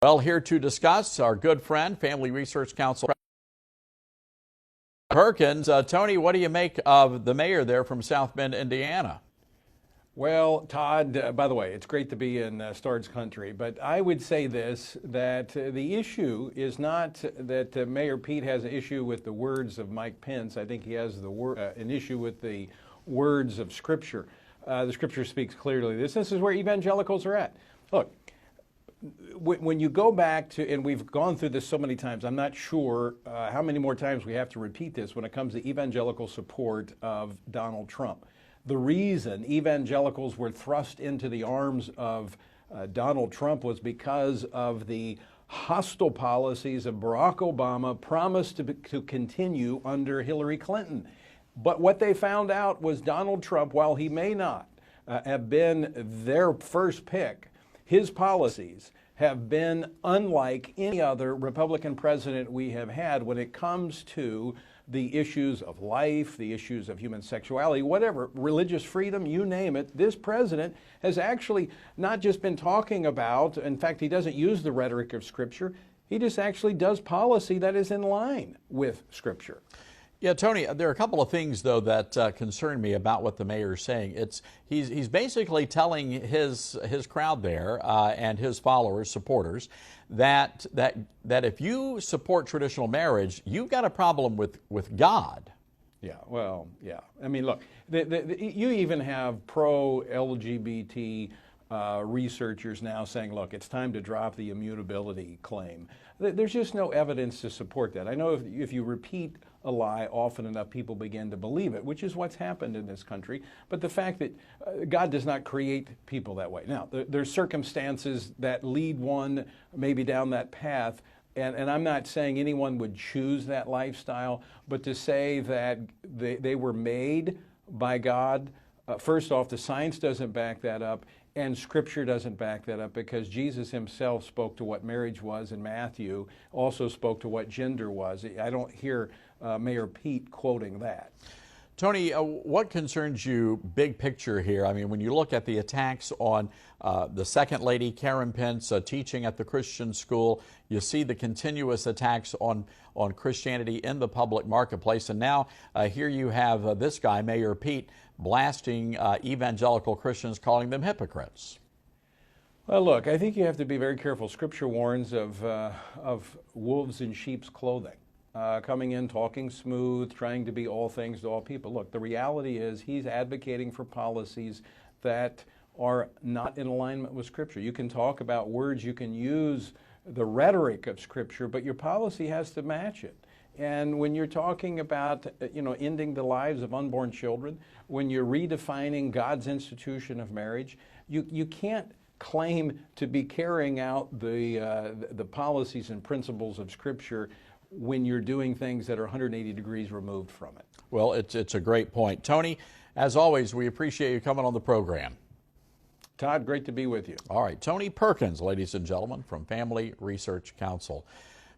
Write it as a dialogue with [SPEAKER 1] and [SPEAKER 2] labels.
[SPEAKER 1] Well, here to discuss, our good friend, Family Research Council Perkins. Tony, what do you make of the mayor there from South Bend, Indiana?
[SPEAKER 2] Well, Todd, by the way, it's great to be in Stard's country, but I would say this, that the issue is not that Mayor Pete has an issue with the words of Mike Pence. I think he has an issue with the words of Scripture. The Scripture speaks clearly. This is where evangelicals are at. Look, when you go back to, and we've gone through this so many times, I'm not sure how many more times we have to repeat this when it comes to evangelical support of Donald Trump. The reason evangelicals were thrust into the arms of Donald Trump was because of the hostile policies of Barack Obama promised to continue under Hillary Clinton. But what they found out was Donald Trump, while he may not have been their first pick, his policies have been unlike any other Republican president we have had when it comes to the issues of life, the issues of human sexuality, whatever, religious freedom, you name it. This president has actually not just been talking about, in fact, he doesn't use the rhetoric of Scripture, he just actually does policy that is in line with Scripture.
[SPEAKER 1] Yeah, Tony, there are a couple of things, though, that concern me about what the mayor is saying. He's basically telling his crowd there and his followers, supporters, that if you support traditional marriage, you've got a problem with God.
[SPEAKER 2] Yeah, well, yeah. I mean, look, you even have pro-LGBT researchers now saying, look, it's time to drop the immutability claim. There's just no evidence to support that. I know if you repeat a lie often enough, people begin to believe it, which is what's happened in this country. But the fact that God does not create people that way. Now, there's circumstances that lead one maybe down that path, and I'm not saying anyone would choose that lifestyle, but to say that they were made by God, first off, the science doesn't back that up, and Scripture doesn't back that up, because Jesus himself spoke to what marriage was in Matthew, also spoke to what gender was. I don't hear Mayor Pete quoting that.
[SPEAKER 1] Tony, what concerns you big picture here? I mean, when you look at the attacks on the Second Lady, Karen Pence, teaching at the Christian school, you see the continuous attacks on Christianity in the public marketplace, and now here you have this guy, Mayor Pete, blasting evangelical Christians, calling them hypocrites.
[SPEAKER 2] Well, look, I think you have to be very careful. Scripture warns of wolves in sheep's clothing. Coming in, talking smooth, trying to be all things to all people. Look, the reality is he's advocating for policies that are not in alignment with Scripture. You can talk about words, you can use the rhetoric of Scripture, but your policy has to match it. And when you're talking about, ending the lives of unborn children, when you're redefining God's institution of marriage, you can't claim to be carrying out the policies and principles of Scripture when you're doing things that are 180 degrees removed from it.
[SPEAKER 1] Well, it's a great point. Tony, as always, we appreciate you coming on the program.
[SPEAKER 2] Todd, great to be with you.
[SPEAKER 1] All right, Tony Perkins, ladies and gentlemen, from Family Research Council.